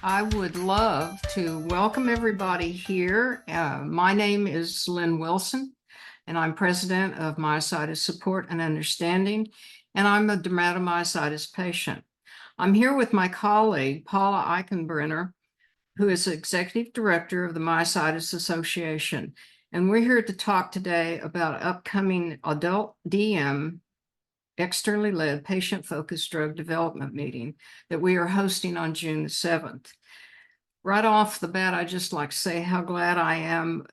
I would love to welcome everybody here. My name is Lynn Wilson, and I'm president of Myositis Support and Understanding, and I'm a dermatomyositis patient. I'm here with my colleague, Paula Eichenbrenner, who is executive director of the Myositis Association. And we're here to talk today about upcoming adult DM externally led patient-focused drug development meeting that we are hosting on June the 7th. Right off the bat, I'd just like to say how glad I am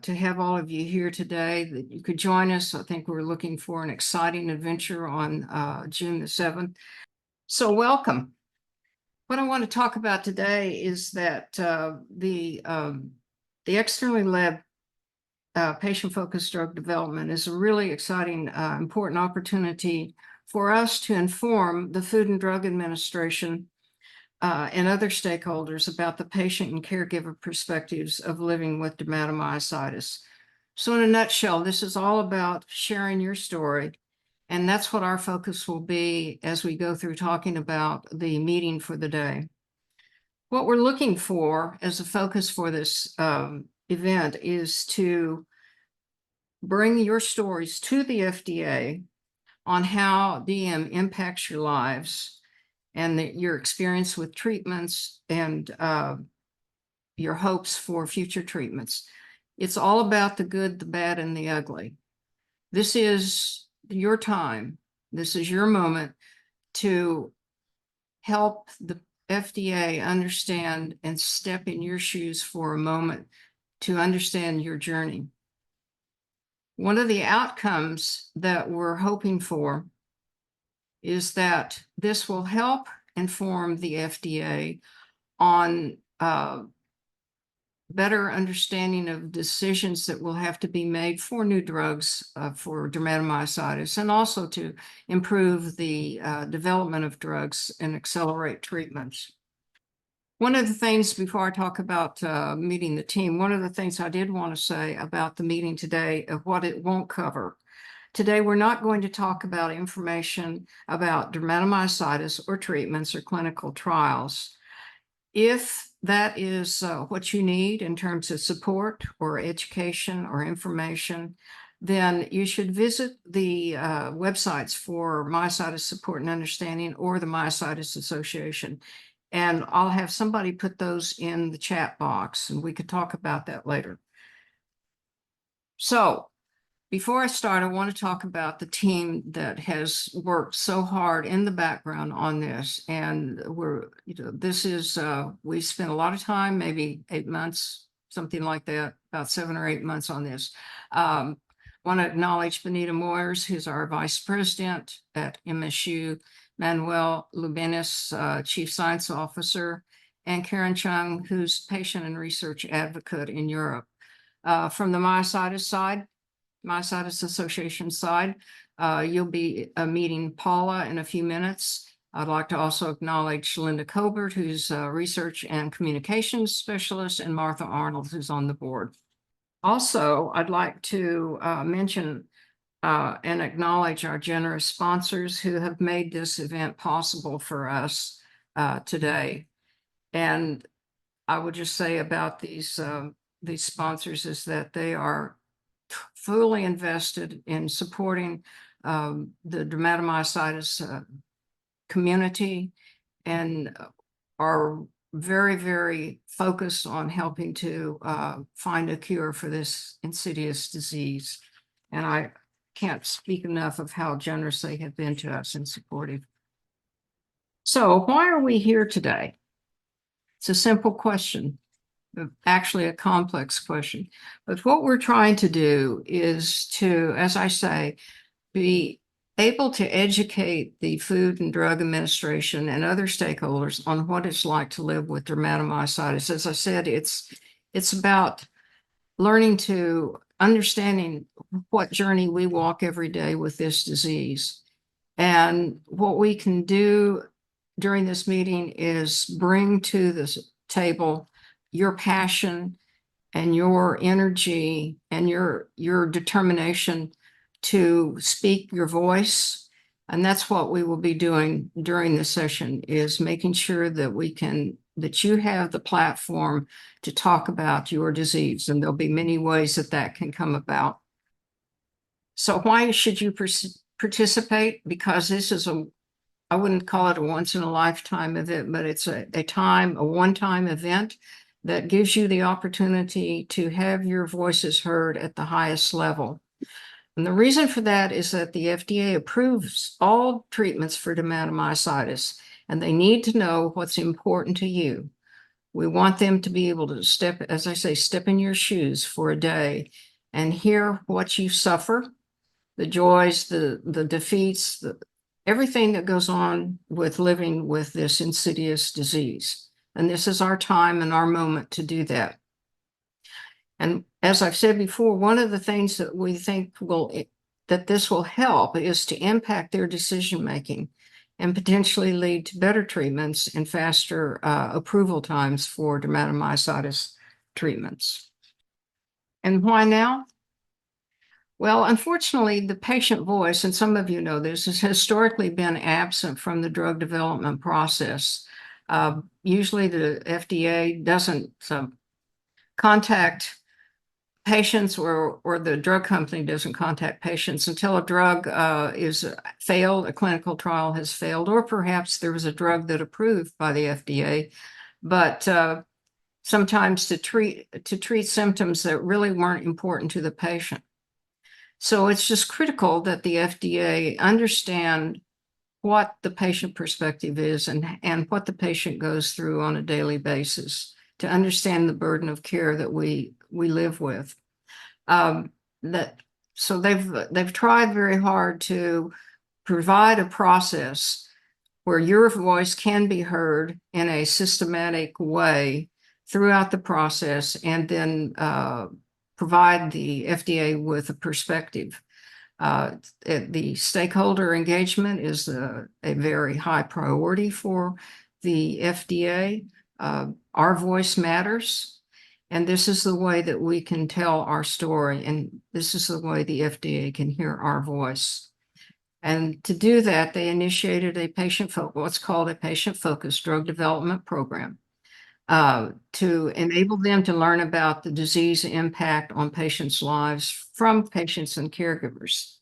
to have all of you here today, that you could join us. I think we're looking for an exciting adventure on June the 7th. So welcome. What I want to talk about today is that the externally led patient-focused drug development is a really exciting, important opportunity for us to inform the Food and Drug Administration and other stakeholders about the patient and caregiver perspectives of living with dermatomyositis. So in a nutshell, this is all about sharing your story, and that's what our focus will be as we go through talking about the meeting for the day. What we're looking for as a focus for this event is to bring your stories to the FDA on how DM impacts your lives and your experience with treatments and your hopes for future treatments. It's all about the good, the bad, and the ugly. This is your time. This is your moment to help the FDA understand and step in your shoes for a moment to understand your journey. One of the outcomes that we're hoping for is that this will help inform the FDA on better understanding of decisions that will have to be made for new drugs for dermatomyositis, and also to improve the development of drugs and accelerate treatments. One of the things, before I talk about meeting the team, one of the things I did want to say about the meeting today of what it won't cover. Today, we're not going to talk about information about dermatomyositis or treatments or clinical trials. If that is what you need in terms of support or education or information, then you should visit the websites for Myositis Support and Understanding or the Myositis Association. And I'll have somebody put those in the chat box, and we could talk about that later. So before I start, I want to talk about the team that has worked so hard in the background on this. And we spent a lot of time, maybe 8 months, something like that, about 7 or 8 months on this. Want to acknowledge Benita Moyers, who's our vice president at MSU, Manuel Lubenis, chief science officer, and Karen Chung, who's patient and research advocate in Europe. From the Myositis Association side, you'll be meeting Paula in a few minutes. I'd like to also acknowledge Linda Colbert, who's a research and communications specialist, and Martha Arnold, who's on the board. Also, I'd like to mention and acknowledge our generous sponsors who have made this event possible for us today. And I would just say about these sponsors is that they are fully invested in supporting the dermatomyositis community and are very, very focused on helping to find a cure for this insidious disease. And I can't speak enough of how generous they have been to us and supportive. So why are we here today? It's a simple question, actually a complex question. But what we're trying to do is to, as I say, be able to educate the Food and Drug Administration and other stakeholders on what it's like to live with dermatomyositis. As I said, it's about learning to understanding what journey we walk every day with this disease. And what we can do during this meeting is bring to this table your passion and your energy and your determination to speak your voice. And that's what we will be doing during this session, is making sure that we can that you have the platform to talk about your disease, and there'll be many ways that that can come about. So why should you participate? Because this is I wouldn't call it a once in a lifetime event, but it's a one-time event that gives you the opportunity to have your voices heard at the highest level. And the reason for that is that the FDA approves all treatments for dermatomyositis, and they need to know what's important to you. We want them to be able to step, as I say, step in your shoes for a day and hear what you suffer, the joys, the defeats, everything that goes on with living with this insidious disease. And this is our time and our moment to do that. And as I've said before, one of the things that we think that this will help is to impact their decision-making and potentially lead to better treatments and faster approval times for dermatomyositis treatments. And why now? Well, unfortunately, the patient voice, and some of you know this, has historically been absent from the drug development process. Usually the FDA doesn't contact patients, or the drug company doesn't contact patients until a drug is failed, a clinical trial has failed, or perhaps there was a drug that approved by the FDA, but sometimes to treat symptoms that really weren't important to the patient. So it's just critical that the FDA understand what the patient perspective is and what the patient goes through on a daily basis to understand the burden of care that we live with. So they've tried very hard to provide a process where your voice can be heard in a systematic way throughout the process, and then provide the FDA with a perspective. The stakeholder engagement is a very high priority for the FDA. Our voice matters, and this is the way that we can tell our story, and this is the way the FDA can hear our voice. And to do that, they initiated what's called a patient-focused drug development program to enable them to learn about the disease impact on patients' lives from patients and caregivers.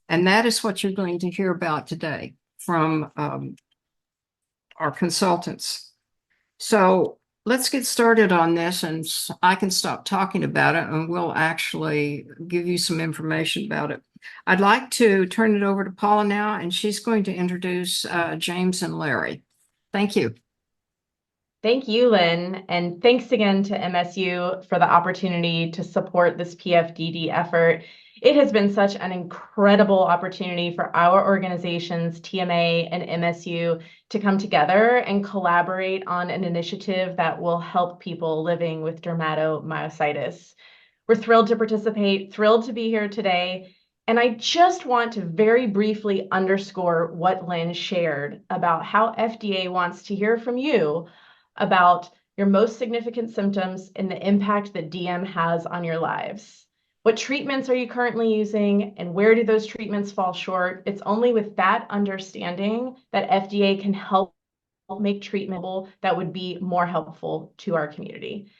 And that is what you're going to hear about today from our consultants. So let's get started on this, and I can stop talking about it and we'll actually give you some information about it. I'd like to turn it over to Paula now, and she's going to introduce James and Larry. Thank you. Thank you, Lynn, and thanks again to MSU for the opportunity to support this PFDD effort. It has been such an incredible opportunity for our organizations, TMA and MSU, to come together and collaborate on an initiative that will help people living with dermatomyositis. We're thrilled to participate, thrilled to be here today, and I just want to very briefly underscore what Lynn shared about how FDA wants to hear from you about your most significant symptoms and the impact that DM has on your lives. What treatments are you currently using, and where do those treatments fall short? It's only with that understanding that FDA can help make treatment that would be more helpful to our community.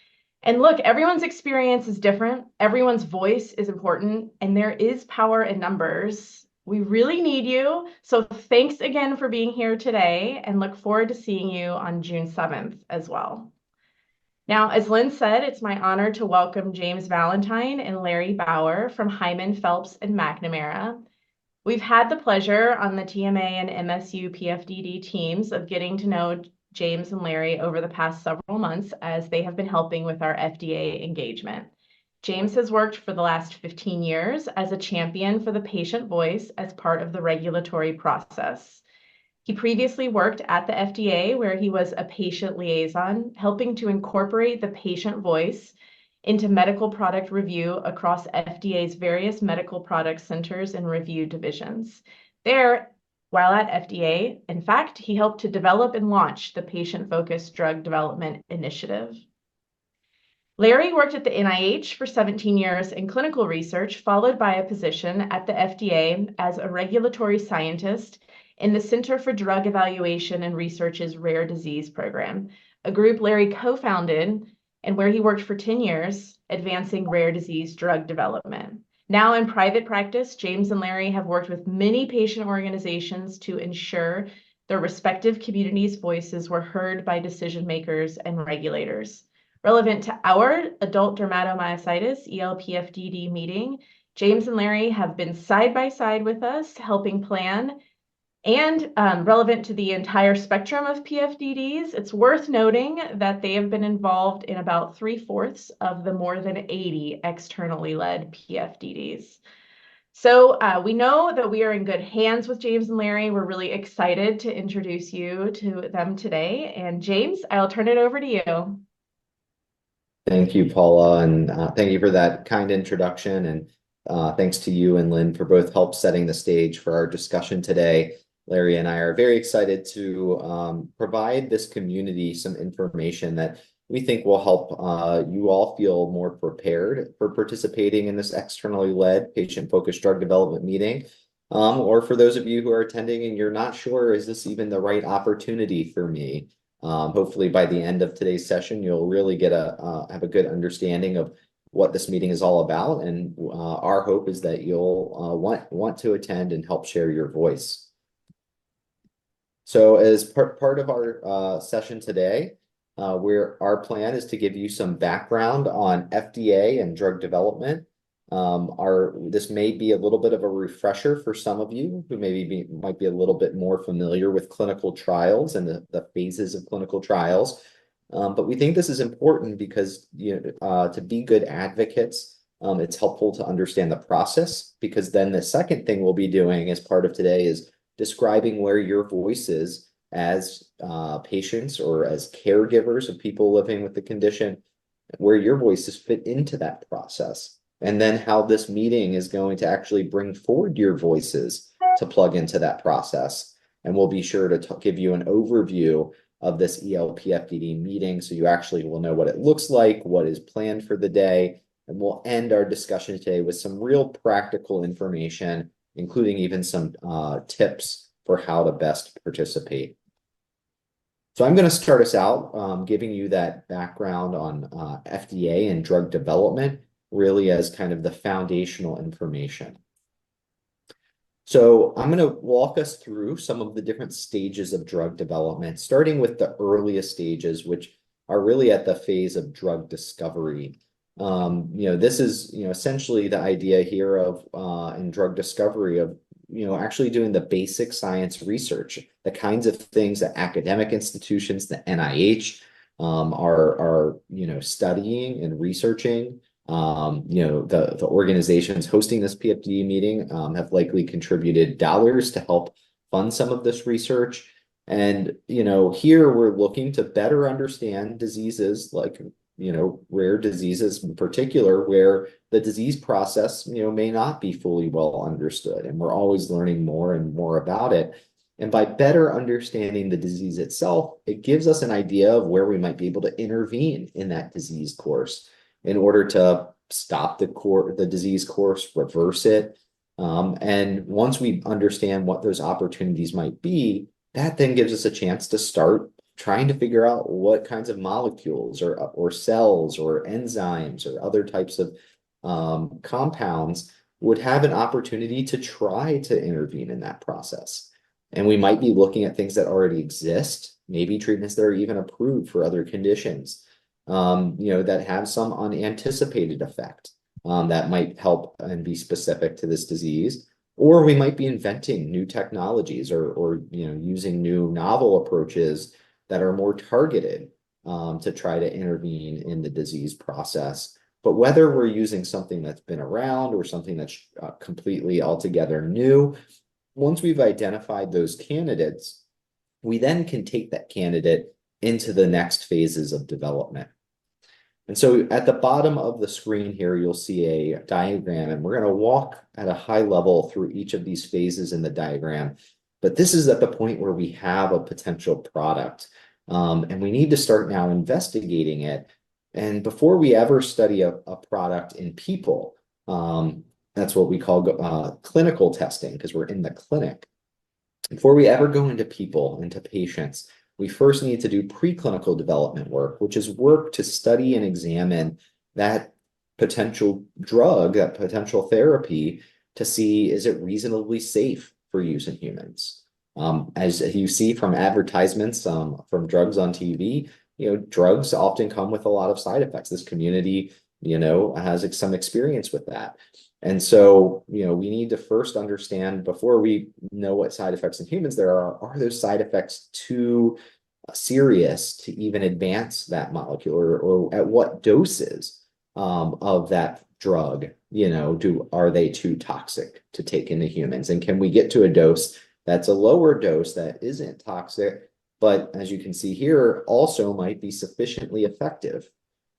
And look, everyone's experience is different. Everyone's voice is important, and there is power in numbers. We really need you. So thanks again for being here today, and look forward to seeing you on June 7th as well. Now, as Lynn said, it's my honor to welcome James Valentine and Larry Bauer from Hyman, Phelps, and McNamara. We've had the pleasure on the TMA and MSU PFDD teams of getting to know James and Larry over the past several months as they have been helping with our FDA engagement. James has worked for the last 15 years as a champion for the patient voice as part of the regulatory process. He previously worked at the FDA, where he was a patient liaison, helping to incorporate the patient voice into medical product review across FDA's various medical product centers and review divisions. There, while at FDA, in fact, he helped to develop and launch the patient-focused drug development initiative. Larry worked at the NIH for 17 years in clinical research, followed by a position at the FDA as a regulatory scientist in the Center for Drug Evaluation and Research's Rare Disease Program, a group Larry co-founded and where he worked for 10 years, advancing rare disease drug development. Now in private practice, James and Larry have worked with many patient organizations to ensure their respective communities' voices were heard by decision makers and regulators. Relevant to our Adult Dermatomyositis, EL-PFDD meeting, James and Larry have been side by side with us, helping plan, and relevant to the entire spectrum of PFDDs. It's worth noting that they have been involved in about 3/4 of the more than 80 externally led PFDDs. So we know that we are in good hands with James and Larry. We're really excited to introduce you to them today. And James, I'll turn it over to you. Thank you, Paula, and thank you for that kind introduction. And thanks to you and Lynn for both help setting the stage for our discussion today. Larry and I are very excited to provide this community some information that we think will help you all feel more prepared for participating in this externally led patient-focused drug development meeting. Or for those of you who are attending and you're not sure, is this even the right opportunity for me? Hopefully by the end of today's session, you'll really get have a good understanding of what this meeting is all about. And our hope is that you'll want to attend and help share your voice. So as part of our session today, our plan is to give you some background on FDA and drug development. This may be a little bit of a refresher for some of you who might be a little bit more familiar with clinical trials and the phases of clinical trials. But we think this is important because to be good advocates, it's helpful to understand the process, because then the second thing we'll be doing as part of today is describing where your voices as patients or as caregivers of people living with the condition, where your voices fit into that process. And then how this meeting is going to actually bring forward your voices to plug into that process. And we'll be sure to give you an overview of this EL-PFDD meeting so you actually will know what it looks like, what is planned for the day. And we'll end our discussion today with some real practical information, including even some tips for how to best participate. So I'm going to start us out giving you that background on FDA and drug development, really as kind of the foundational information. So I'm going to walk us through some of the different stages of drug development, starting with the earliest stages, which are really at the phase of drug discovery. This is essentially the idea here of in drug discovery of actually doing the basic science research, the kinds of things that academic institutions, the NIH, are studying and researching. The organizations hosting this PFDD meeting have likely contributed dollars to help fund some of this research. And here we're looking to better understand diseases like rare diseases in particular, where the disease process, may not be fully well understood. And we're always learning more and more about it. And by better understanding the disease itself, it gives us an idea of where we might be able to intervene in that disease course in order to stop the disease course, reverse it. And once we understand what those opportunities might be, that then gives us a chance to start trying to figure out what kinds of molecules or cells or enzymes or other types of compounds would have an opportunity to try to intervene in that process. And we might be looking at things that already exist, maybe treatments that are even approved for other conditions, that have some unanticipated effect that might help and be specific to this disease. Or we might be inventing new technologies or using new novel approaches that are more targeted to try to intervene in the disease process. But whether we're using something that's been around or something that's completely altogether new, once we've identified those candidates, we then can take that candidate into the next phases of development. And so at the bottom of the screen here, you'll see a diagram, and we're going to walk at a high level through each of these phases in the diagram. But this is at the point where we have a potential product, and we need to start now investigating it. And before we ever study a product in people, that's what we call clinical testing, because we're in the clinic. before we ever go into people, into patients, we first need to do preclinical development work, which is work to study and examine that potential drug, that potential therapy, to see, is it reasonably safe for use in humans? As you see from advertisements, from drugs on TV, drugs often come with a lot of side effects. This community, has some experience with that. And so, we need to first understand, before we know what side effects in humans there are those side effects too serious to even advance that molecule, or at what doses of that drug, are they too toxic to take into humans? And can we get to a dose that's a lower dose that isn't toxic, but as you can see here, also might be sufficiently effective?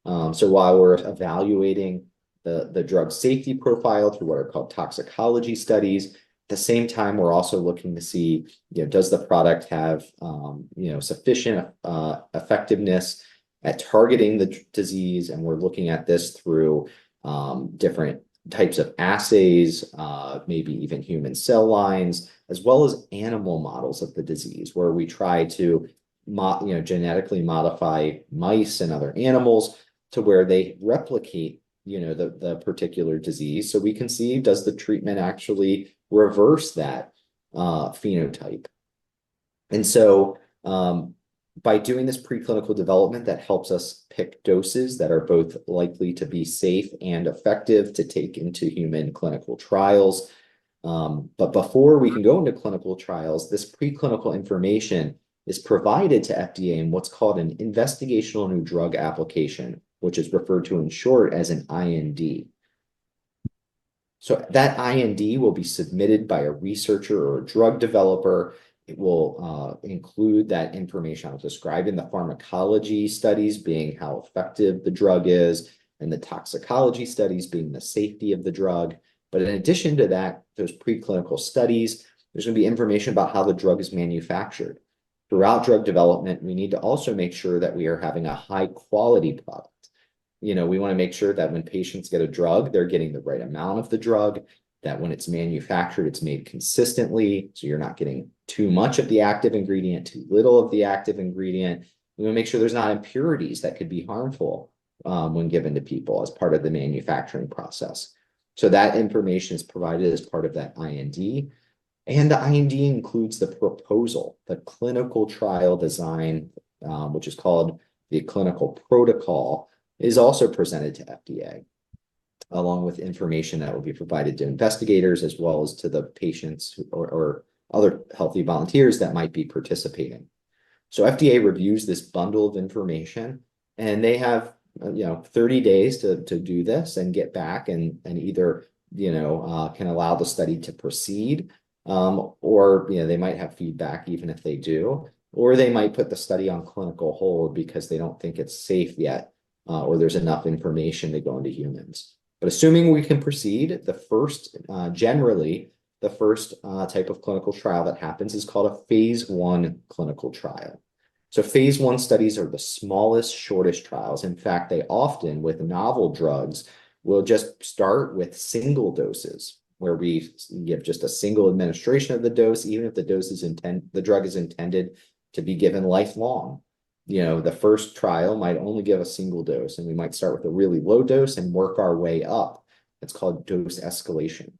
So while we're evaluating the drug safety profile through what are called toxicology studies, at the same time, we're also looking to see, does the product have, sufficient effectiveness at targeting the disease? And we're looking at this through different types of assays, maybe even human cell lines, as well as animal models of the disease, where we try to genetically modify mice and other animals to where they replicate the particular disease, so we can see, does the treatment actually reverse that phenotype? And so by doing this preclinical development, that helps us pick doses that are both likely to be safe and effective to take into human clinical trials. But before we can go into clinical trials, this preclinical information is provided to FDA in what's called an investigational new drug application, which is referred to in short as an IND. So that IND will be submitted by a researcher or a drug developer. It will include that information I was describing, the pharmacology studies being how effective the drug is, and the toxicology studies being the safety of the drug. But in addition to that, those preclinical studies, there's going to be information about how the drug is manufactured. Throughout drug development, we need to also make sure that we are having a high quality product. We want to make sure that when patients get a drug, they're getting the right amount of the drug, that when it's manufactured, it's made consistently, so you're not getting too much of the active ingredient, too little of the active ingredient. We want to make sure there's not impurities that could be harmful when given to people as part of the manufacturing process. So that information is provided as part of that IND. And the IND includes the proposal, the clinical trial design, which is called the clinical protocol, is also presented to FDA, along with information that will be provided to investigators as well as to the patients or other healthy volunteers that might be participating. So FDA reviews this bundle of information, and they have 30 days to do this and get back and either can allow the study to proceed, or they might have feedback even if they do, or they might put the study on clinical hold because they don't think it's safe yet, or there's enough information to go into humans. But assuming we can proceed, generally the first type of clinical trial that happens is called a phase 1 clinical trial. So phase 1 studies are the smallest, shortest trials. In fact, they often, with novel drugs, will just start with single doses, where we give just a single administration of the dose, even if the drug is intended to be given lifelong. The first trial might only give a single dose, and we might start with a really low dose and work our way up. It's called dose escalation.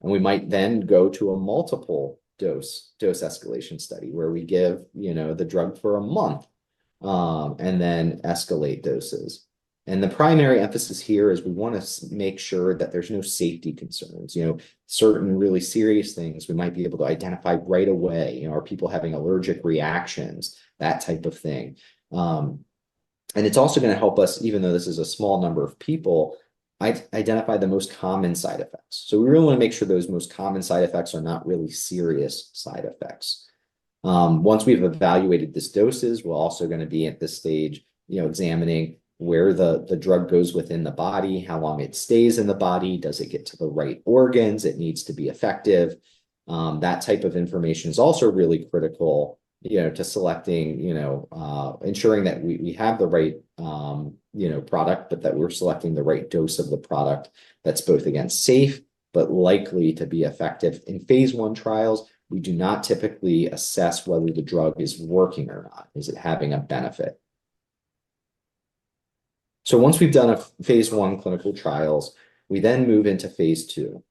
And we might then go to a multiple dose escalation study where we give, the drug for a month, and then escalate doses. And the primary emphasis here is we want to make sure that there's no safety concerns, certain really serious things we might be able to identify right away. Are people having allergic reactions, that type of thing. And it's also going to help us, even though this is a small number of people, identify the most common side effects. So we really want to make sure those most common side effects are not really serious side effects. Once we've evaluated this doses, we're also going to be at this stage, examining where the drug goes within the body, how long it stays in the body, does it get to the right organs, it needs to be effective. That type of information is also really critical, to selecting, ensuring that we have the right, product, but that we're selecting the right dose of the product that's both, again, safe, but likely to be effective. In phase 1 trials, we do not typically assess whether the drug is working or not. Is it having a benefit? So once we've done a phase 1 clinical trials, we then move into phase 2.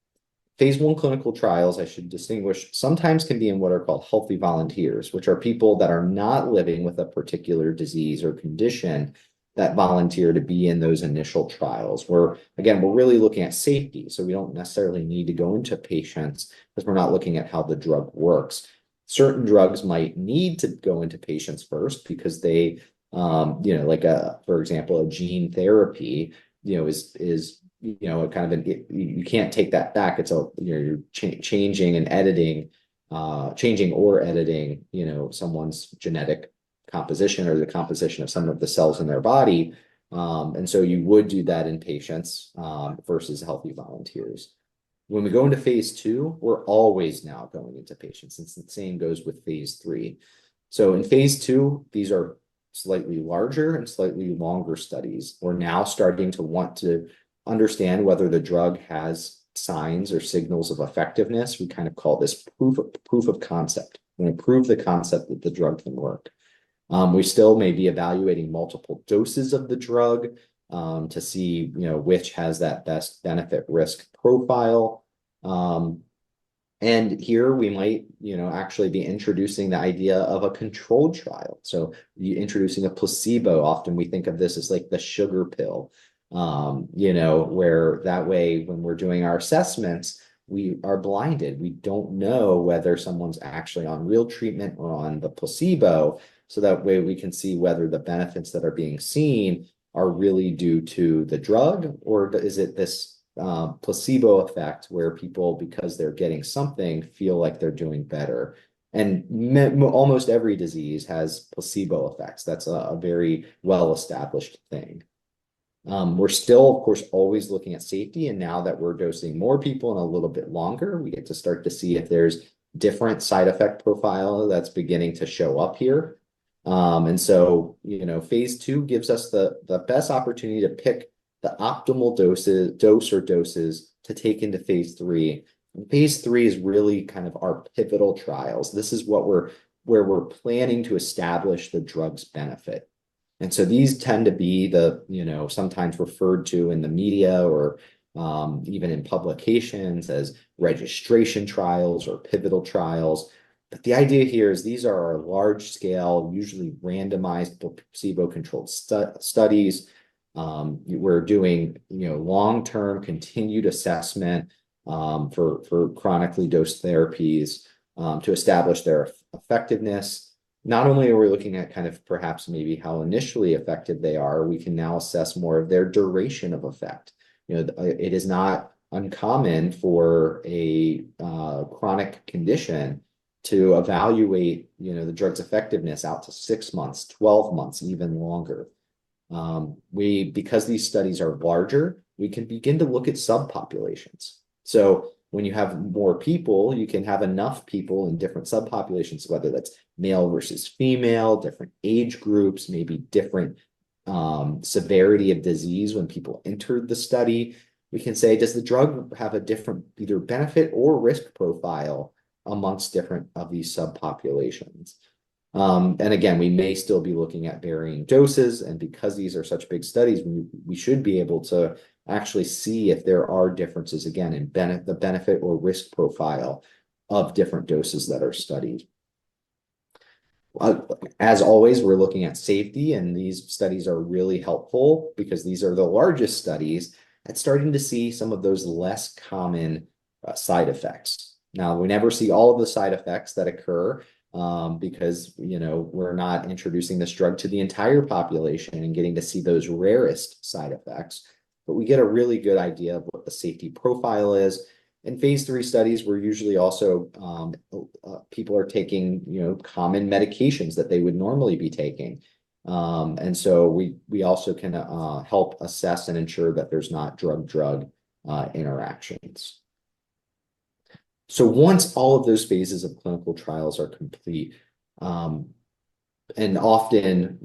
Phase 1 clinical trials, I should distinguish, sometimes can be in what are called healthy volunteers, which are people that are not living with a particular disease or condition that volunteer to be in those initial trials, where, again, we're really looking at safety. So we don't necessarily need to go into patients because we're not looking at how the drug works. Certain drugs might need to go into patients first because they, like for example, a gene therapy, is kind of you can't take that back. It's you're changing and editing, changing or editing, someone's genetic composition or the composition of some of the cells in their body. And so you would do that in patients versus healthy volunteers. When we go into phase 2, we're always now going into patients. And the same goes with phase 3. So in phase 2, these are slightly larger and slightly longer studies. We're now starting to want to understand whether the drug has signs or signals of effectiveness. We kind of call this proof of concept. We're going to prove the concept that the drug can work. We still may be evaluating multiple doses of the drug to see, which has that best benefit risk profile. And here we might, actually be introducing the idea of a controlled trial. So introducing a placebo, often we think of this as like the sugar pill, where that way when we're doing our assessments, we are blinded. We don't know whether someone's actually on real treatment or on the placebo. So that way we can see whether the benefits that are being seen are really due to the drug, or is it this placebo effect where people, because they're getting something, feel like they're doing better. And almost every disease has placebo effects. That's a very well-established thing. We're still, of course, always looking at safety. And now that we're dosing more people and a little bit longer, we get to start to see if there's different side effect profile that's beginning to show up here. And so, phase 2 gives us the best opportunity to pick the optimal doses to take into phase 3. And phase 3 is really kind of our pivotal trials. This is where we're planning to establish the drug's benefit. And so these tend to be sometimes referred to in the media or even in publications as registration trials or pivotal trials. But the idea here is these are our large scale, usually randomized placebo-controlled studies. We're doing, long-term continued assessment for chronically dosed therapies to establish their effectiveness. Not only are we looking at kind of perhaps maybe how initially effective they are, we can now assess more of their duration of effect. It is not uncommon for a chronic condition to evaluate, the drug's effectiveness out to 6 months, 12 months, even longer. Because these studies are larger, we can begin to look at subpopulations. So when you have more people, you can have enough people in different subpopulations, whether that's male versus female, different age groups, maybe different severity of disease when people entered the study. We can say, does the drug have a different either benefit or risk profile amongst different of these subpopulations? And again, we may still be looking at varying doses, and because these are such big studies, we should be able to actually see if there are differences, again, in the benefit or risk profile of different doses that are studied. As always, we're looking at safety, and these studies are really helpful because these are the largest studies at starting to see some of those less common side effects. Now, we never see all of the side effects that occur because, we're not introducing this drug to the entire population and getting to see those rarest side effects. But we get a really good idea of what the safety profile is. In phase 3 studies, we're usually also people are taking, common medications that they would normally be taking. And so we also can help assess and ensure that there's not drug-drug interactions. So once all of those phases of clinical trials are complete, and often,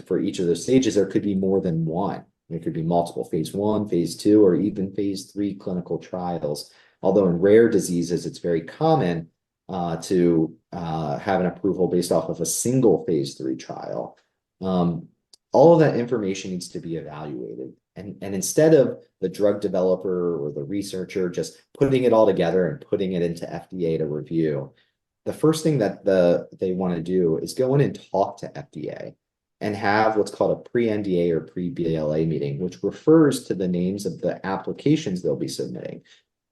for each of those stages, there could be more than one. There could be multiple phase 1, phase 2, or even phase 3 clinical trials. Although in rare diseases, it's very common to have an approval based off of a single phase 3 trial. All of that information needs to be evaluated. And instead of the drug developer or the researcher just putting it all together and putting it into FDA to review, the first thing that they want to do is go in and talk to FDA and have what's called a pre-NDA or pre-BLA meeting, which refers to the names of the applications they'll be submitting.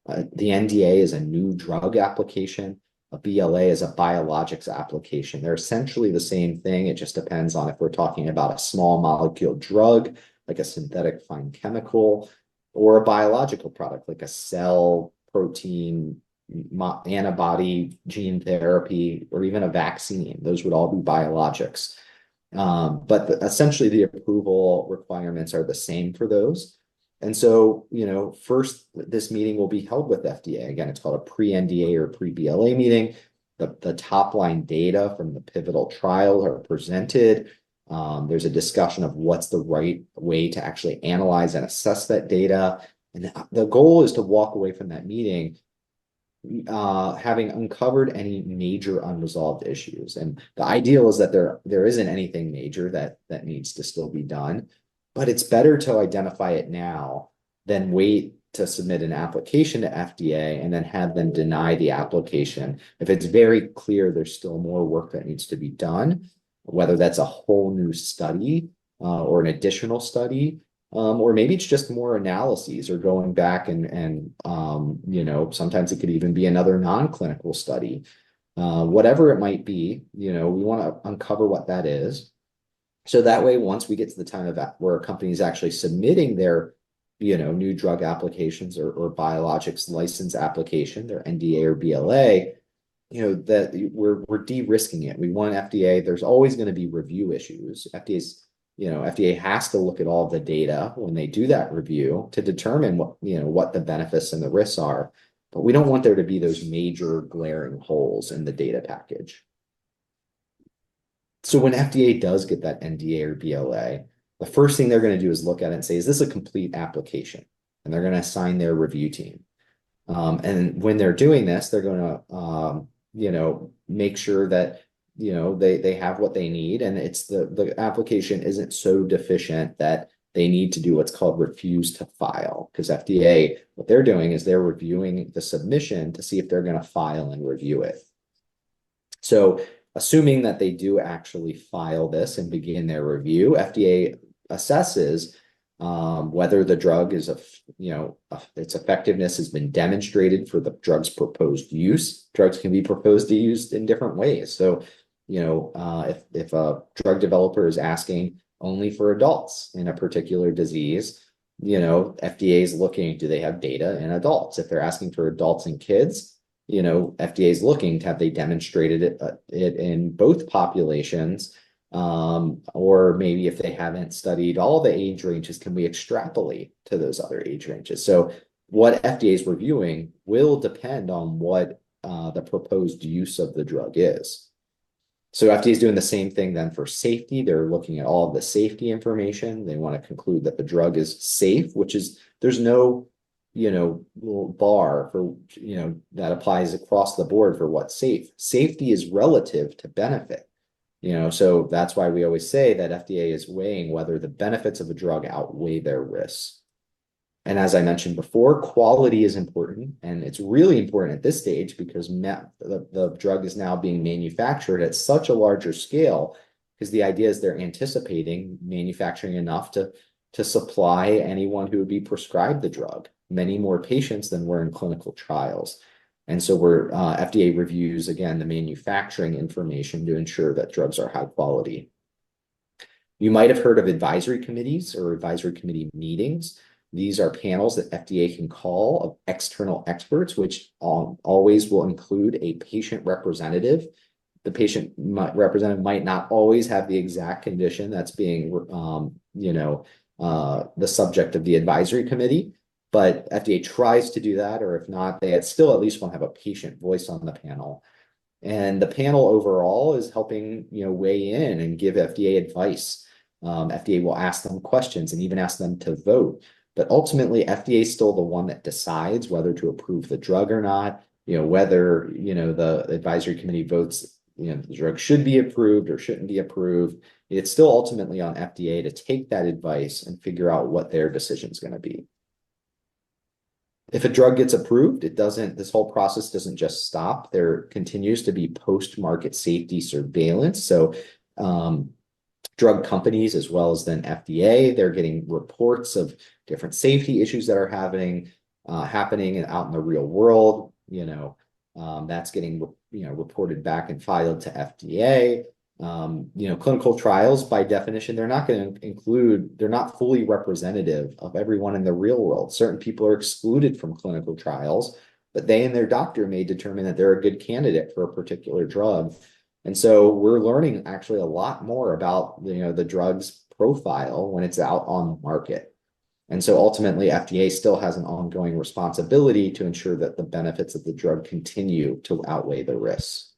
The NDA is a new drug application. A BLA is a biologics application. They're essentially the same thing. It just depends on if we're talking about a small molecule drug, like a synthetic fine chemical, or a biological product, like a cell, protein, antibody, gene therapy, or even a vaccine. Those would all be biologics. But essentially the approval requirements are the same for those. And so, first, this meeting will be held with FDA. Again, it's called a pre-NDA or pre-BLA meeting. The top line data from the pivotal trial are presented. There's a discussion of what's the right way to actually analyze and assess that data. And the goal is to walk away from that meeting having uncovered any major unresolved issues. And the ideal is that there isn't anything major that needs to still be done. But it's better to identify it now than wait to submit an application to FDA and then have them deny the application. If it's very clear there's still more work that needs to be done, whether that's a whole new study or an additional study, or maybe it's just more analyses or going back and sometimes it could even be another non-clinical study. Whatever it might be, we want to uncover what that is. So that way, once we get to the time of where a company is actually submitting their, new drug applications or biologics license application, their NDA or BLA, that we're de-risking it. We want FDA. There's always going to be review issues. FDA has to look at all the data when they do that review to determine what the benefits and the risks are. But we don't want there to be those major glaring holes in the data package. So when FDA does get that NDA or BLA, the first thing they're going to do is look at it and say, is this a complete application? And they're going to assign their review team. And when they're doing this, they're going to, make sure that, they have what they need. And it's the application isn't so deficient that they need to do what's called refuse to file. Because FDA, what they're doing is they're reviewing the submission to see if they're going to file and review it. So assuming that they do actually file this and begin their review, FDA assesses whether the drug is its effectiveness has been demonstrated for the drug's proposed use. Drugs can be proposed to use in different ways. So, if a drug developer is asking only for adults in a particular disease, FDA is looking, do they have data in adults? If they're asking for adults and kids, FDA is looking to have they demonstrated it in both populations, or maybe if they haven't studied all the age ranges, can we extrapolate to those other age ranges? So what FDA is reviewing will depend on what the proposed use of the drug is. So FDA is doing the same thing then for safety. They're looking at all of the safety information. They want to conclude that the drug is safe, which is there's no little bar for, that applies across the board for what's safe. Safety is relative to benefit, so that's why we always say that FDA is weighing whether the benefits of a drug outweigh their risks. And as I mentioned before, quality is important, and it's really important at this stage because the drug is now being manufactured at such a larger scale, because the idea is they're anticipating manufacturing enough to supply anyone who would be prescribed the drug, many more patients than were in clinical trials. And so FDA reviews, again, the manufacturing information to ensure that drugs are high quality. You might have heard of advisory committees or advisory committee meetings. These are panels that FDA can call of external experts, which always will include a patient representative. The patient representative might not always have the exact condition that's being, the subject of the advisory committee, but FDA tries to do that, or if not, they still at least want to have a patient voice on the panel. And the panel overall is helping, weigh in and give FDA advice. FDA will ask them questions and even ask them to vote. But ultimately, FDA is still the one that decides whether to approve the drug or not. whether, the advisory committee votes, the drug should be approved or shouldn't be approved. It's still ultimately on FDA to take that advice and figure out what their decision is going to be. If a drug gets approved, this whole process doesn't just stop. There continues to be post-market safety surveillance. So drug companies, as well as then FDA, they're getting reports of different safety issues that are happening and out in the real world. That's getting reported back and filed to FDA. Clinical trials, by definition, they're not fully representative of everyone in the real world. Certain people are excluded from clinical trials, but they and their doctor may determine that they're a good candidate for a particular drug. And so we're learning actually a lot more about, the drug's profile when it's out on the market. And so ultimately, FDA still has an ongoing responsibility to ensure that the benefits of the drug continue to outweigh the risks.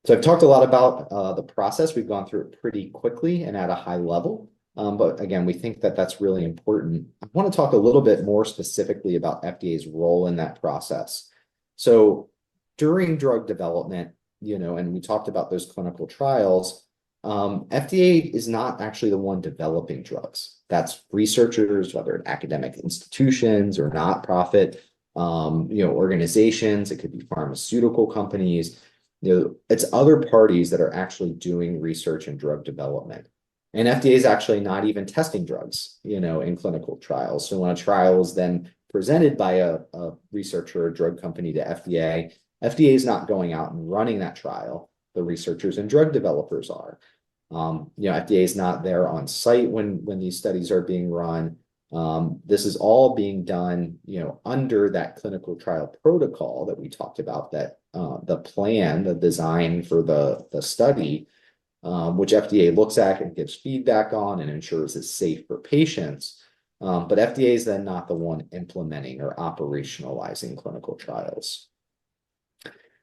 So I've talked a lot about the process. We've gone through it pretty quickly and at a high level. But again, we think that that's really important. I want to talk a little bit more specifically about FDA's role in that process. So during drug development, and we talked about those clinical trials, FDA is not actually the one developing drugs. That's researchers, whether at academic institutions or not-profit, organizations. It could be pharmaceutical companies. It's other parties that are actually doing research and drug development. And FDA is actually not even testing drugs, in clinical trials. So when a trial is then presented by a researcher or a drug company to FDA, FDA is not going out and running that trial. The researchers and drug developers are. FDA is not there on site when these studies are being run. This is all being done, under that clinical trial protocol that we talked about, that the plan, the design for the study, which FDA looks at and gives feedback on and ensures is safe for patients. But FDA is then not the one implementing or operationalizing clinical trials.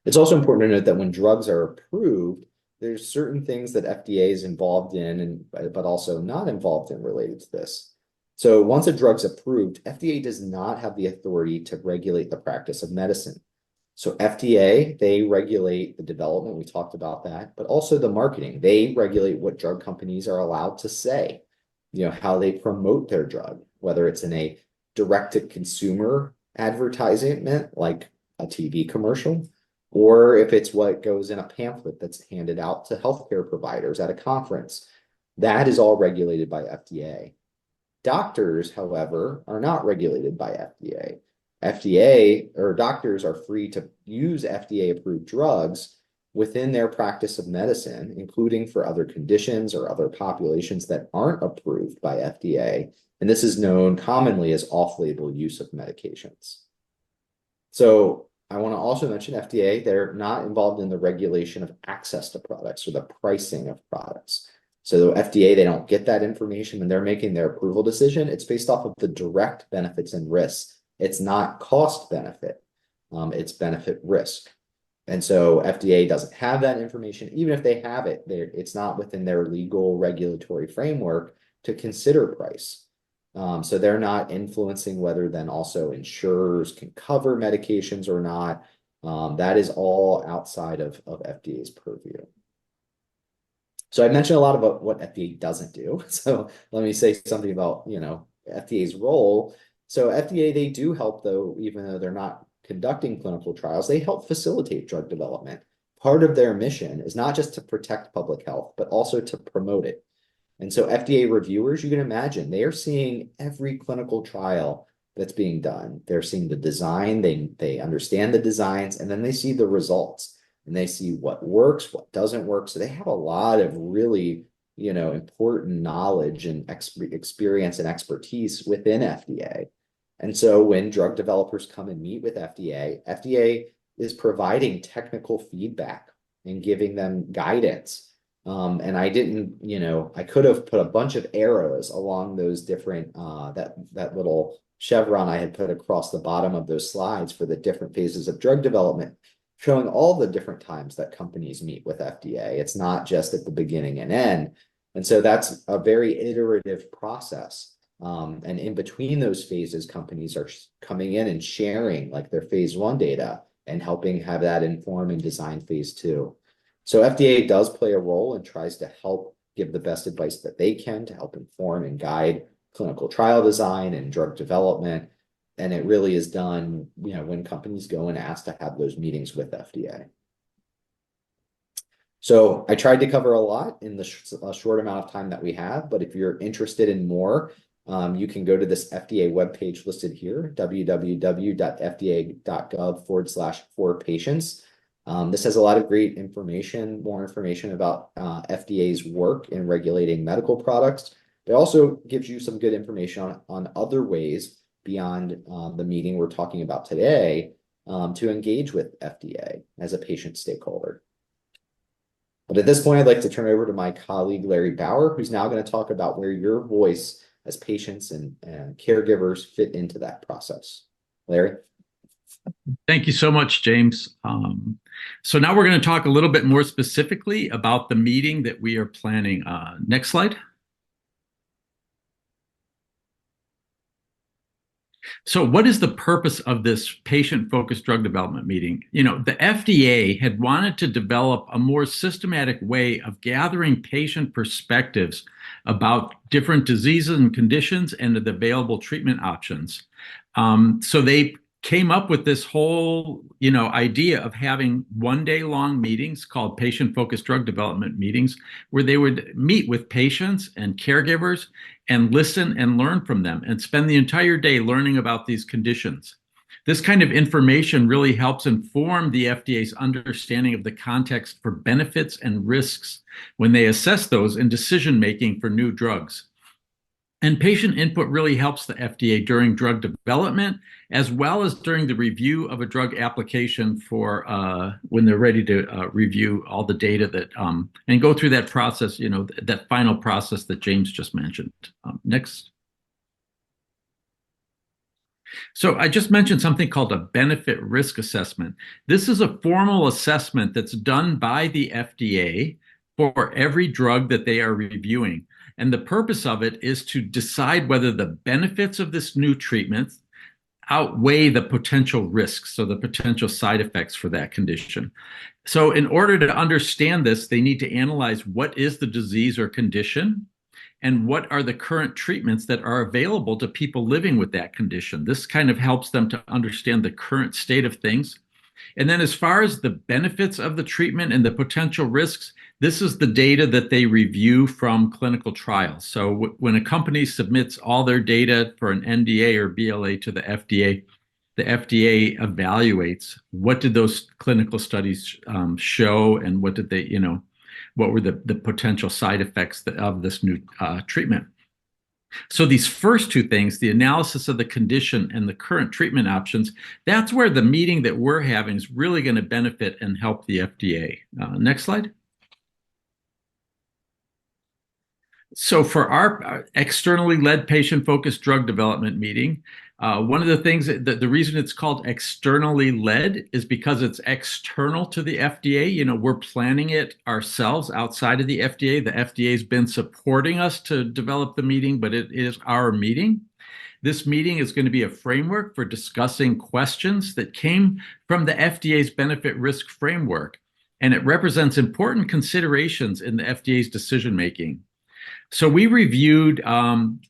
It's also important to note that when drugs are approved, there's certain things that FDA is involved in, but also not involved in related to this. So once a drug's approved, FDA does not have the authority to regulate the practice of medicine. So FDA, they regulate the development, we talked about that, but also the marketing. They regulate what drug companies are allowed to say, how they promote their drug, whether it's in a direct-to-consumer advertisement, like a TV commercial, or if it's what goes in a pamphlet that's handed out to healthcare providers at a conference. That is all regulated by FDA. Doctors, however, are not regulated by FDA. FDA or doctors are free to use FDA-approved drugs within their practice of medicine, including for other conditions or other populations that aren't approved by FDA. And this is known commonly as off-label use of medications. So I want to also mention FDA, they're not involved in the regulation of access to products or the pricing of products. So FDA, they don't get that information when they're making their approval decision. It's based off of the direct benefits and risks. It's not cost benefit, it's benefit risk. And so FDA doesn't have that information. Even if they have it, it's not within their legal regulatory framework to consider price. So they're not influencing whether then also insurers can cover medications or not. That is all outside of FDA's purview. So I mentioned a lot about what FDA doesn't do. So let me say something about, FDA's role. So FDA, they do help, though, even though they're not conducting clinical trials, they help facilitate drug development. Part of their mission is not just to protect public health, but also to promote it. And so FDA reviewers, you can imagine, they are seeing every clinical trial that's being done. They're seeing the design, they understand the designs, and then they see the results. And they see what works, what doesn't work. So they have a lot of really, important knowledge and experience and expertise within FDA. And so when drug developers come and meet with FDA, FDA is providing technical feedback and giving them guidance. And I didn't, I could have put a bunch of arrows along those different, that little chevron I had put across the bottom of those slides for the different phases of drug development, showing all the different times that companies meet with FDA. It's not just at the beginning and end. And so that's a very iterative process. And in between those phases, companies are coming in and sharing like their phase 1 data and helping have that inform and design phase 2. So FDA does play a role and tries to help give the best advice that they can to help inform and guide clinical trial design and drug development. And it really is done, when companies go and ask to have those meetings with FDA. So I tried to cover a lot in the short amount of time that we have, but if you're interested in more, you can go to this FDA webpage listed here, www.fda.gov/for-patients. This has a lot of great information, more information about FDA's work in regulating medical products. It also gives you some good information on other ways beyond the meeting we're talking about today to engage with FDA as a patient stakeholder. But at this point, I'd like to turn it over to my colleague, Larry Bauer, who's now going to talk about where your voice as patients and caregivers fit into that process. Larry? Thank you so much, James. So now we're going to talk a little bit more specifically about the meeting that we are planning. Next slide. So what is the purpose of this patient-focused drug development meeting? The FDA had wanted to develop a more systematic way of gathering patient perspectives about different diseases and conditions and the available treatment options. So they came up with this whole, idea of having one-day-long meetings called patient-focused drug development meetings, where they would meet with patients and caregivers and listen and learn from them and spend the entire day learning about these conditions. This kind of information really helps inform the FDA's understanding of the context for benefits and risks when they assess those in decision-making for new drugs. And patient input really helps the FDA during drug development, as well as during the review of a drug application for when they're ready to review all the data that and go through that process, that final process that James just mentioned. Next. So I just mentioned something called a benefit risk assessment. This is a formal assessment that's done by the FDA for every drug that they are reviewing. And the purpose of it is to decide whether the benefits of this new treatment outweigh the potential risks, so the potential side effects for that condition. So in order to understand this, they need to analyze what is the disease or condition and what are the current treatments that are available to people living with that condition. This kind of helps them to understand the current state of things. And then as far as the benefits of the treatment and the potential risks, this is the data that they review from clinical trials. So when a company submits all their data for an NDA or BLA to the FDA evaluates what did those clinical studies show and what did they, what were the potential side effects of this new treatment. So these first two things, the analysis of the condition and the current treatment options, that's where the meeting that we're having is really going to benefit and help the FDA. Next slide. So for our externally led patient-focused drug development meeting, one of the things the reason it's called externally led is because it's external to the FDA. We're planning it ourselves outside of the FDA. The FDA has been supporting us to develop the meeting, but it is our meeting. This meeting is going to be a framework for discussing questions that came from the FDA's benefit risk framework, and it represents important considerations in the FDA's decision-making. So we reviewed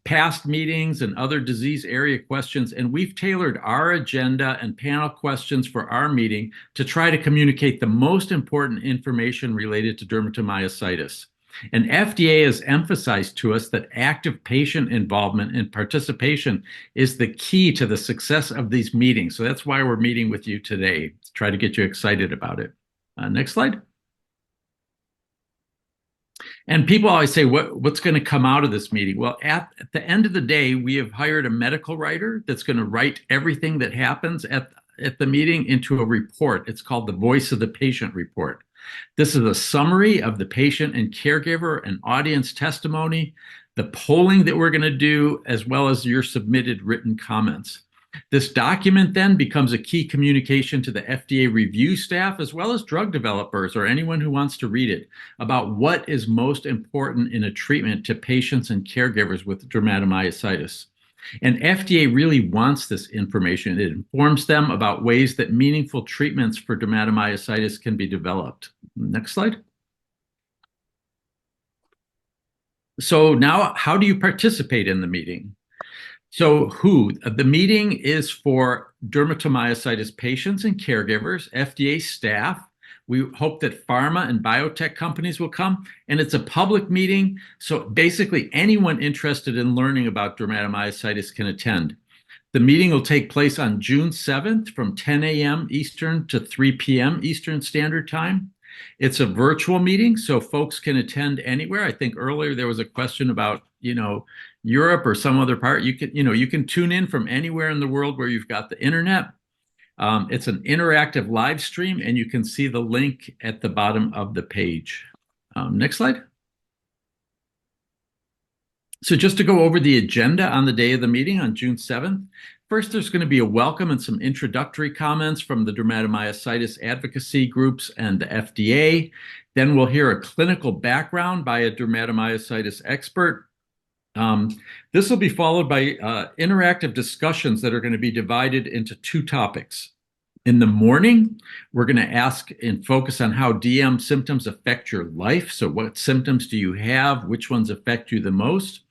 past meetings and other disease area questions, and we've tailored our agenda and panel questions for our meeting to try to communicate the most important information related to dermatomyositis. And FDA has emphasized to us that active patient involvement and participation is the key to the success of these meetings. So that's why we're meeting with you today, to try to get you excited about it. Next slide. And people always say, what's going to come out of this meeting? Well, at the end of the day, we have hired a medical writer that's going to write everything that happens at the meeting into a report. It's called the Voice of the Patient report. This is a summary of the patient and caregiver and audience testimony, the polling that we're going to do, as well as your submitted written comments. This document then becomes a key communication to the FDA review staff, as well as drug developers or anyone who wants to read it, about what is most important in a treatment to patients and caregivers with dermatomyositis. And FDA really wants this information. It informs them about ways that meaningful treatments for dermatomyositis can be developed. Next slide. So now, how do you participate in the meeting? So the meeting is for dermatomyositis patients and caregivers, FDA staff. We hope that pharma and biotech companies will come, and it's a public meeting. So basically anyone interested in learning about dermatomyositis can attend. The meeting will take place on June 7th from 10 a.m. Eastern to 3 p.m. Eastern Standard Time. It's a virtual meeting, so folks can attend anywhere. I think earlier there was a question about, Europe or some other part. You can tune in from anywhere in the world where you've got the internet. It's an interactive live stream, and you can see the link at the bottom of the page. Next slide. So just to go over the agenda on the day of the meeting on June 7th, first there's going to be a welcome and some introductory comments from the dermatomyositis advocacy groups and the FDA. Then we'll hear a clinical background by a dermatomyositis expert. This will be followed by interactive discussions that are going to be divided into two topics. In the morning, we're going to ask and focus on how DM symptoms affect your life. So what symptoms do you have? Which ones affect you the most?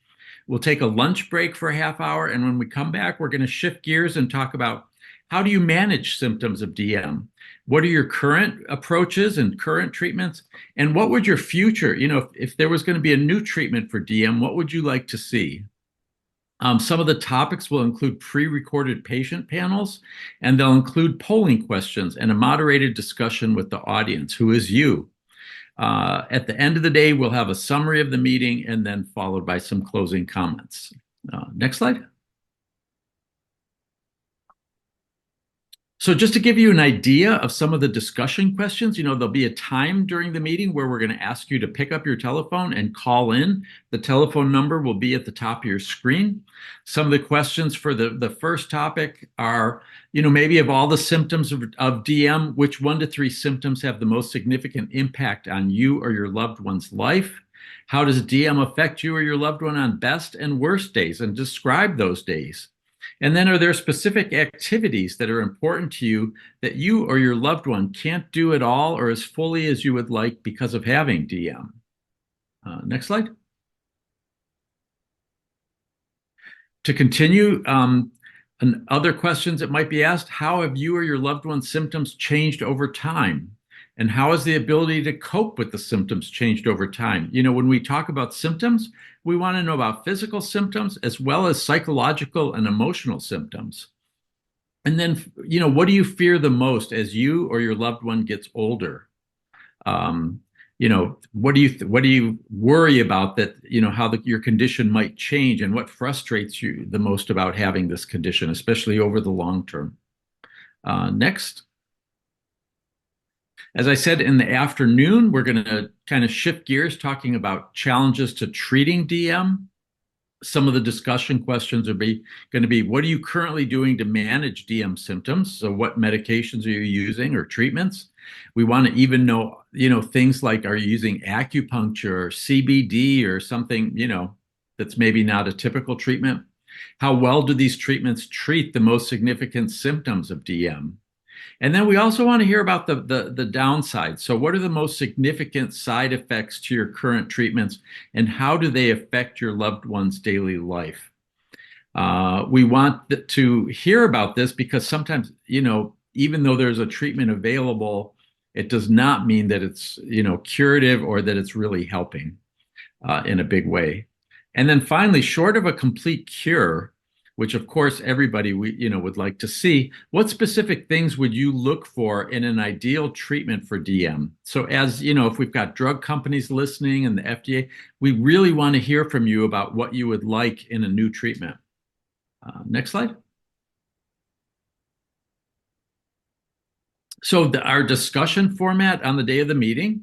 We'll take a lunch break for a half hour, and when we come back, we're going to shift gears and talk about how do you manage symptoms of DM? What are your current approaches and current treatments? And what would your future, if there was going to be a new treatment for DM, what would you like to see? Some of the topics will include pre-recorded patient panels, and they'll include polling questions and a moderated discussion with the audience, who is you. At the end of the day, we'll have a summary of the meeting and then followed by some closing comments. Next slide. So just to give you an idea of some of the discussion questions, there'll be a time during the meeting where we're going to ask you to pick up your telephone and call in. The telephone number will be at the top of your screen. Some of the questions for the first topic are, maybe of all the symptoms of DM, which 1 to 3 symptoms have the most significant impact on you or your loved one's life? How does DM affect you or your loved one on best and worst days? And describe those days. And then, are there specific activities that are important to you that you or your loved one can't do at all or as fully as you would like because of having DM? Next slide. To continue, and other questions that might be asked, how have you or your loved one's symptoms changed over time? And how has the ability to cope with the symptoms changed over time? When we talk about symptoms, we want to know about physical symptoms as well as psychological and emotional symptoms. And then, what do you fear the most as you or your loved one gets older? What do you worry about that, how your condition might change, and what frustrates you the most about having this condition, especially over the long term? Next. As I said, in the afternoon, we're going to kind of shift gears talking about challenges to treating DM. Some of the discussion questions are going to be, what are you currently doing to manage DM symptoms? So what medications are you using or treatments? We want to even know, things like, are you using acupuncture or CBD or something, that's maybe not a typical treatment? How well do these treatments treat the most significant symptoms of DM? And then we also want to hear about the downside. So what are the most significant side effects to your current treatments, and how do they affect your loved one's daily life? We want to hear about this because sometimes, even though there's a treatment available, it does not mean that it's, curative or that it's really helping in a big way. And then finally, short of a complete cure, which of course everybody would like to see, what specific things would you look for in an ideal treatment for DM? So as if we've got drug companies listening and the FDA, we really want to hear from you about what you would like in a new treatment. Next slide. So our discussion format on the day of the meeting,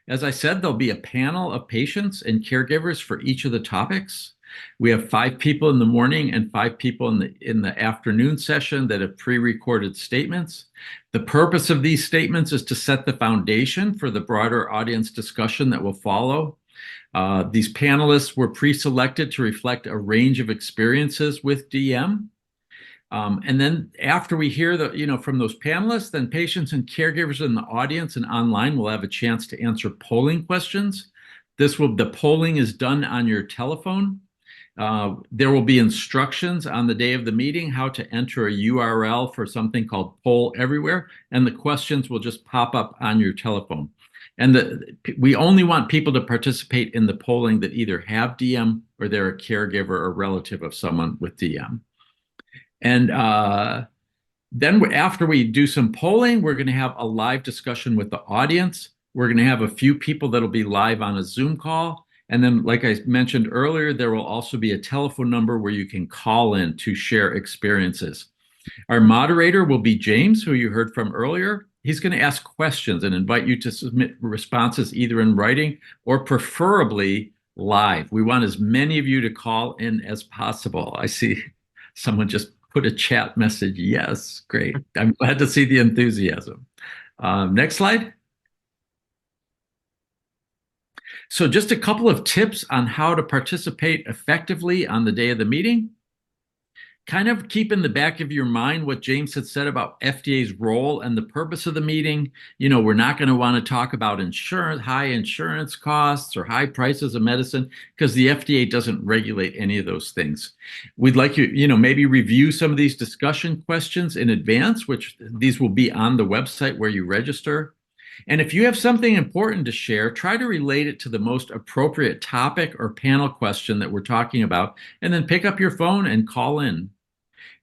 as I said, there'll be a panel of patients and caregivers for each of the topics. We have 5 people in the morning and 5 people in the afternoon session that have pre-recorded statements. The purpose of these statements is to set the foundation for the broader audience discussion that will follow. These panelists were pre-selected to reflect a range of experiences with DM. And then after we hear from those panelists, then patients and caregivers in the audience and online will have a chance to answer polling questions. The polling is done on your telephone. There will be instructions on the day of the meeting how to enter a URL for something called Poll Everywhere, and the questions will just pop up on your telephone. And we only want people to participate in the polling that either have DM or they're a caregiver or relative of someone with DM. And then after we do some polling, we're going to have a live discussion with the audience. We're going to have a few people that'll be live on a Zoom call. And then, like I mentioned earlier, there will also be a telephone number where you can call in to share experiences. Our moderator will be James, who you heard from earlier. He's going to ask questions and invite you to submit responses either in writing or preferably live. We want as many of you to call in as possible. I see someone just put a chat message. Yes, great. I'm glad to see the enthusiasm. Next slide. So just a couple of tips on how to participate effectively on the day of the meeting. Kind of keep in the back of your mind what James had said about FDA's role and the purpose of the meeting. We're not going to want to talk about high insurance costs or high prices of medicine because the FDA doesn't regulate any of those things. We'd like you, maybe review some of these discussion questions in advance, which these will be on the website where you register. And if you have something important to share, try to relate it to the most appropriate topic or panel question that we're talking about, and then pick up your phone and call in.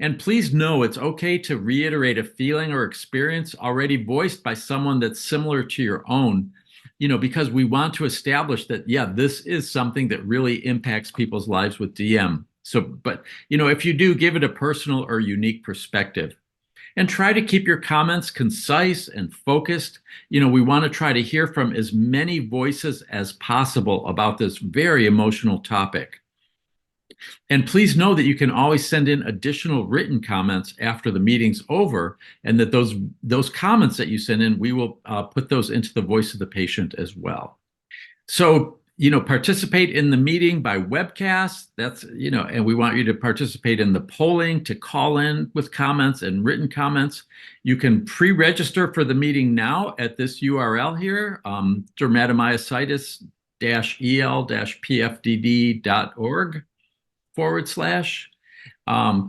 And please know it's okay to reiterate a feeling or experience already voiced by someone that's similar to your own, because we want to establish that, yeah, this is something that really impacts people's lives with DM. But if you do, give it a personal or unique perspective. And try to keep your comments concise and focused. We want to try to hear from as many voices as possible about this very emotional topic. And please know that you can always send in additional written comments after the meeting's over, and that those comments that you send in, we will put those into the voice of the patient as well. So, participate in the meeting by webcast. That's, and we want you to participate in the polling, to call in with comments and written comments. You can pre-register for the meeting now at this URL here, dermatomyositis-el-pfdd.org/.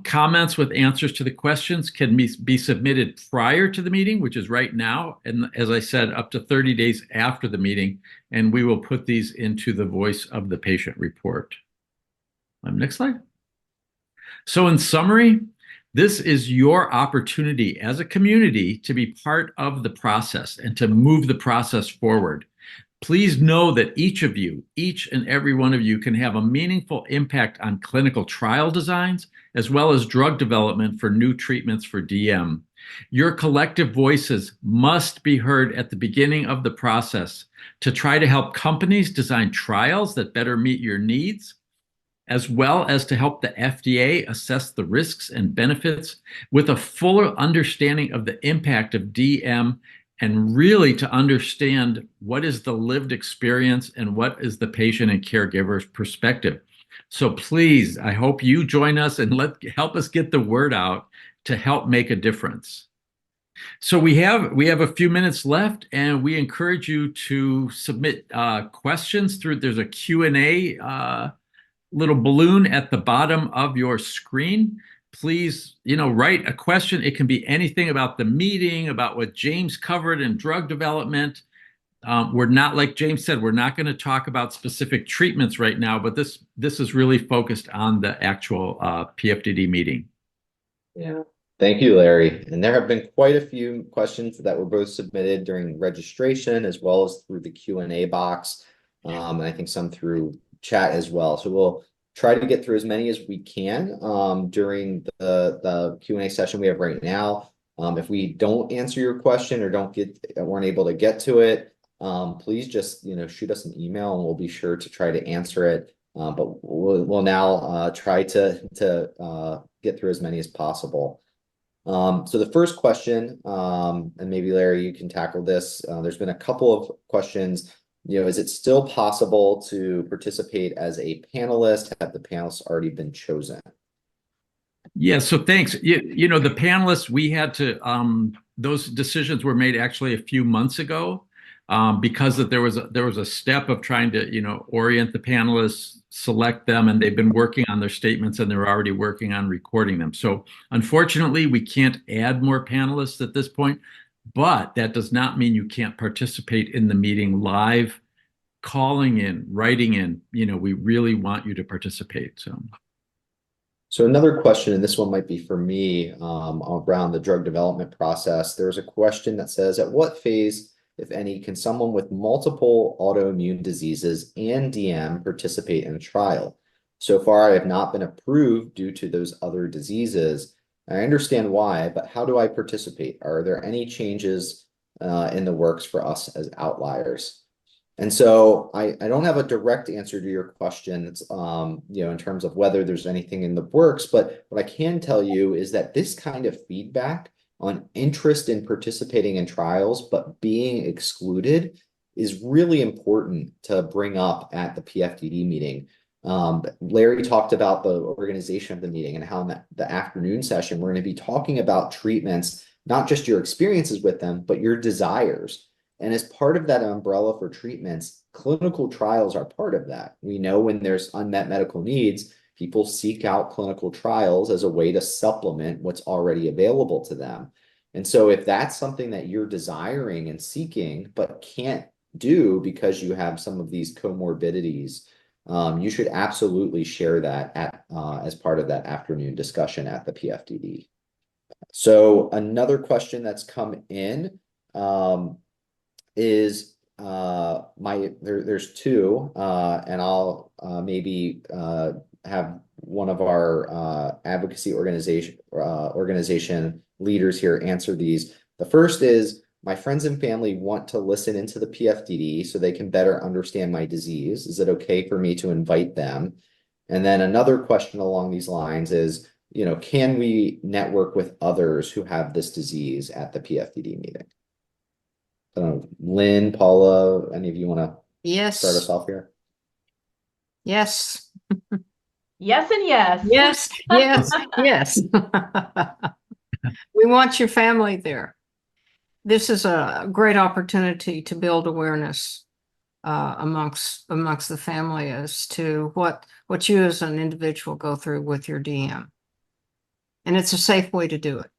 Comments with answers to the questions can be submitted prior to the meeting, which is right now, and as I said, up to 30 days after the meeting, and we will put these into the voice of the patient report. Next slide. So in summary, this is your opportunity as a community to be part of the process and to move the process forward. Please know that each and every one of you can have a meaningful impact on clinical trial designs, as well as drug development for new treatments for DM. Your collective voices must be heard at the beginning of the process to try to help companies design trials that better meet your needs, as well as to help the FDA assess the risks and benefits with a fuller understanding of the impact of DM, and really to understand what is the lived experience and what is the patient and caregiver's perspective. So please, I hope you join us and help us get the word out to help make a difference. So we have a few minutes left, and we encourage you to submit questions through. There's a Q&A little balloon at the bottom of your screen. Please, write a question. It can be anything about the meeting, about what James covered in drug development. We're not, like James said, we're not going to talk about specific treatments right now, but this is really focused on the actual PFDD meeting. Yeah. Thank you, Larry. And there have been quite a few questions that were both submitted during registration as well as through the Q&A box. And I think some through chat as well. So we'll try to get through as many as we can during the Q&A session we have right now. If we don't answer your question or weren't able to get to it, please just shoot us an email and we'll be sure to try to answer it but we'll now try to get through as many as possible. So the first question, and maybe Larry, you can tackle this. There's been a couple of questions. Is it still possible to participate as a panelist? Have the panelists already been chosen? Yeah, so thanks. The panelists, we had to, those decisions were made actually a few months ago, because there was a step of trying to, orient the panelists, select them, and they've been working on their statements and they're already working on recording them. So unfortunately, we can't add more panelists at this point, but that does not mean you can't participate in the meeting live, calling in, writing in. We really want you to participate. So another question, and this one might be for me, around the drug development process. There's a question that says, at what phase, if any, can someone with multiple autoimmune diseases and DM participate in a trial? So far, I have not been approved due to those other diseases. I understand why, but how do I participate? Are there any changes in the works for us as outliers? And so I don't have a direct answer to your question. It's, in terms of whether there's anything in the works, but what I can tell you is that this kind of feedback on interest in participating in trials, but being excluded is really important to bring up at the PFDD meeting. Larry talked about the organization of the meeting and how in the afternoon session, we're going to be talking about treatments, not just your experiences with them, but your desires. And as part of that umbrella for treatments, clinical trials are part of that. We know when there's unmet medical needs, people seek out clinical trials as a way to supplement what's already available to them. And so if that's something that you're desiring and seeking, but can't do because you have some of these comorbidities, you should absolutely share that as part of that afternoon discussion at the PFDD. So another question that's come in, is there's two, and I'll maybe have one of our advocacy organization leaders here answer these. The first is, my friends and family want to listen into the PFDD so they can better understand my disease. Is it okay for me to invite them? And then another question along these lines is, can we network with others who have this disease at the PFDD meeting? Lynn, Paula, any of you want to start us Yes, off here? yes, Yes and yes. yes, yes, yes. We want your family there. This is a great opportunity to build awareness amongst the family as to what you as an individual go through with your DM. And it's a safe way to do it.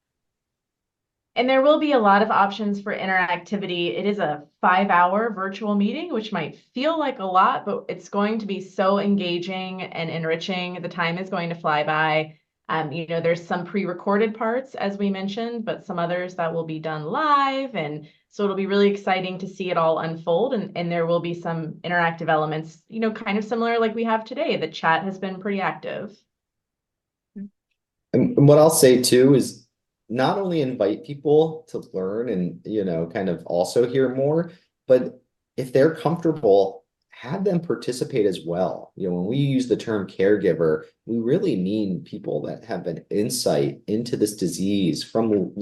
And there will be a lot of options for interactivity. It is a 5-hour virtual meeting, which might feel like a lot, but it's going to be so engaging and enriching. The time is going to fly by. There's some pre-recorded parts, as we mentioned, but some others that will be done live. And so it'll be really exciting to see it all unfold. And there will be some interactive elements, kind of similar like we have today. The chat has been pretty active. And what I'll say too is, not only invite people to learn and, kind of also hear more, but if they're comfortable, have them participate as well. When we use the term caregiver, we really mean people that have an insight into this disease from,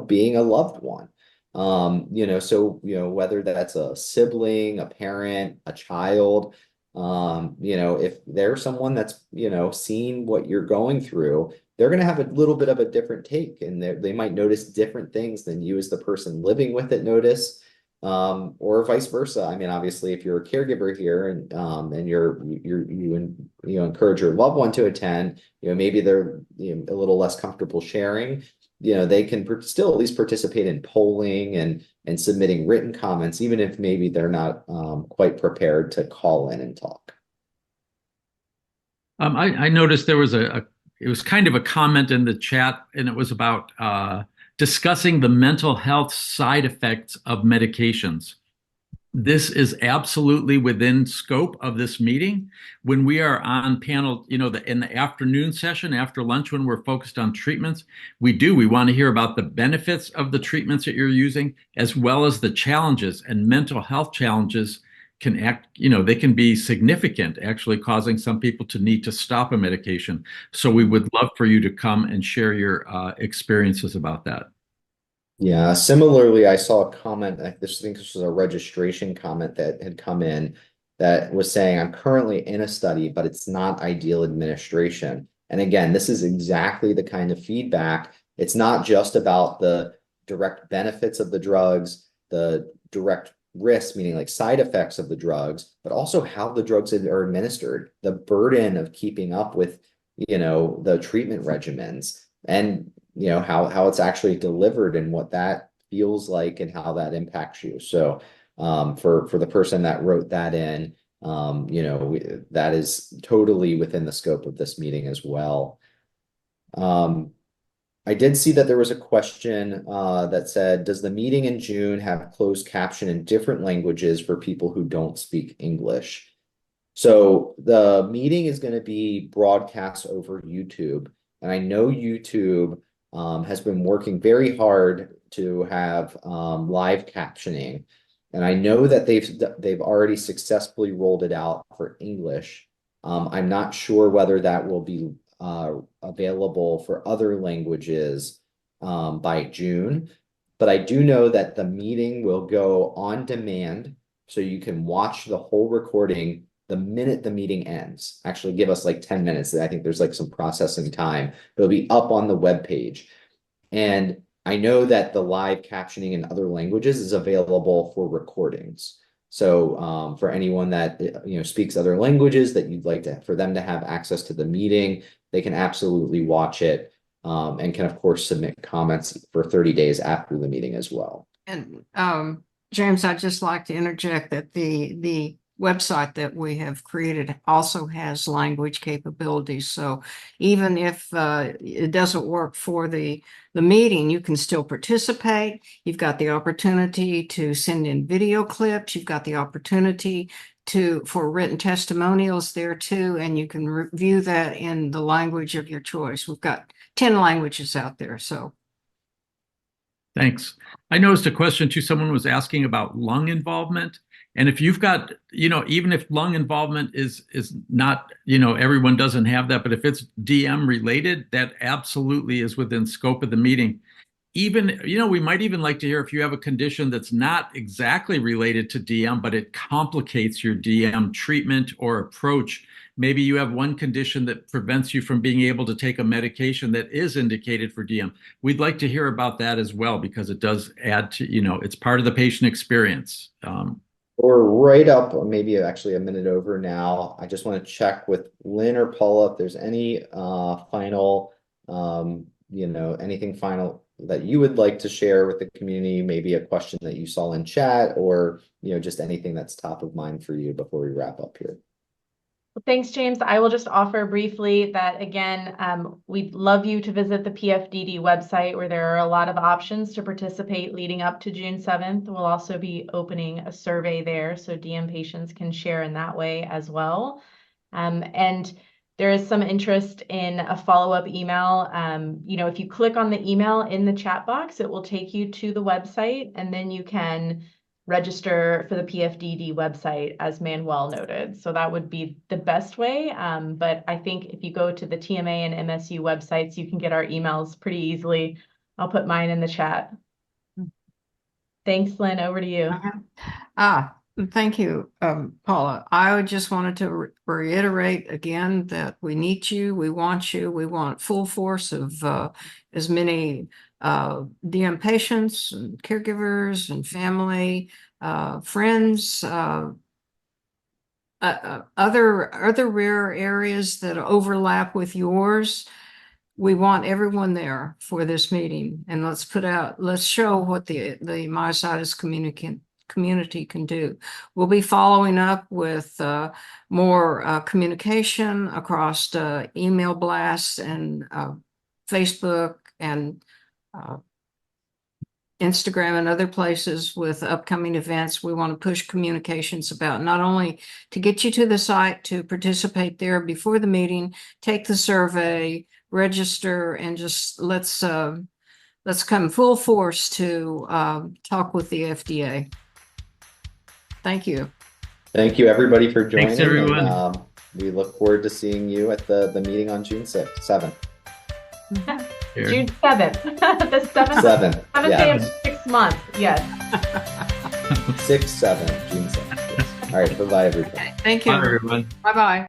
being a loved one. So, whether that's a sibling, a parent, a child, if there's someone that's, seen what you're going through, they're going to have a little bit of a different take, and they might notice different things than you as the person living with it notice, or vice versa. I mean, obviously, if you're a caregiver here and you encourage your loved one to attend, maybe they're a little less comfortable sharing. They can still at least participate in polling and submitting written comments, even if maybe they're not quite prepared to call in and talk. I noticed there was it was kind of a comment in the chat, and it was about discussing the mental health side effects of medications. This is absolutely within scope of this meeting. When we are on panel, in the afternoon session after lunch, when we're focused on treatments, we want to hear about the benefits of the treatments that you're using, as well as the challenges, and mental health challenges can act, they can be significant, actually causing some people to need to stop a medication. So we would love for you to come and share your experiences about that. Yeah, similarly, I saw a comment, I think this was a registration comment that had come in that was saying, I'm currently in a study, but it's not ideal administration. And again, this is exactly the kind of feedback. It's not just about the direct benefits of the drugs, the direct risks, meaning like side effects of the drugs, but also how the drugs are administered, the burden of keeping up with, the treatment regimens, and how it's actually delivered and what that feels like and how that impacts you. So for the person that wrote that in, that is totally within the scope of this meeting as well. I did see that there was a question that said, does the meeting in June have closed caption in different languages for people who don't speak English? So the meeting is going to be broadcast over YouTube. And I know YouTube has been working very hard to have live captioning. And I know that they've already successfully rolled it out for English. I'm not sure whether that will be available for other languages by June, but I do know that the meeting will go on demand, so you can watch the whole recording the minute the meeting ends. Actually, give us like 10 minutes. I think there's like some processing time. It'll be up on the web page. And I know that the live captioning in other languages is available for recordings. So for anyone that speaks other languages that you'd like for them to have access to the meeting, they can absolutely watch it and can of course submit comments for 30 days after the meeting as well. And James, I'd just like to interject that the website that we have created also has language capabilities. So even if it doesn't work for the meeting, you can still participate. You've got the opportunity to send in video clips. You've got the opportunity for written testimonials there too, and you can review that in the language of your choice. We've got 10 languages out there, so. Thanks. I noticed a question too. Someone was asking about lung involvement. And if you've got, even if lung involvement is not, everyone doesn't have that, but if it's DM related, that absolutely is within scope of the meeting. Even, we might even like to hear if you have a condition that's not exactly related to DM, but it complicates your DM treatment or approach. Maybe you have one condition that prevents you from being able to take a medication that is indicated for DM. We'd like to hear about that as well, because it does add to, it's part of the patient experience. We're right up, or maybe actually a minute over now. I just want to check with Lynn or Paula if there's any final, anything final that you would like to share with the community, maybe a question that you saw in chat, or just anything that's top of mind for you before we wrap up here. Well, thanks, James. I will just offer briefly that, again, we'd love you to visit the PFDD website, where there are a lot of options to participate leading up to June 7th. We'll also be opening a survey there, so DM patients can share in that way as well. And there is some interest in a follow-up email. If you click on the email in the chat box, it will take you to the website, and then you can register for the PFDD website, as Manuel noted. So that would be the best way. But I think if you go to the TMA and MSU websites, you can get our emails pretty easily. I'll put mine in the chat. Thanks, Lynn. Over to you. Thank you, Paula. I just wanted to reiterate again that we need you. We want you. We want full force of as many DM patients and caregivers and family, friends, other rare areas that overlap with yours. We want everyone there for this meeting, and let's show what the myositis community can do. We'll be following up with more communication across email blasts and Facebook and Instagram and other places with upcoming events. We want to push communications about not only to get you to the site to participate there before the meeting, take the survey, register, and just let's come full force to talk with the FDA. Thank you. Thank you, everybody, for joining. Thanks, everyone. And, we look forward to seeing you at the meeting on June 7th. Here. June 7th, the 7th, 7th, 7th yeah. day of 6 months, yes. 6, 7, June 7th. Yes. All right, bye-bye, everybody. Okay, thank Bye, you. everyone. Bye-bye.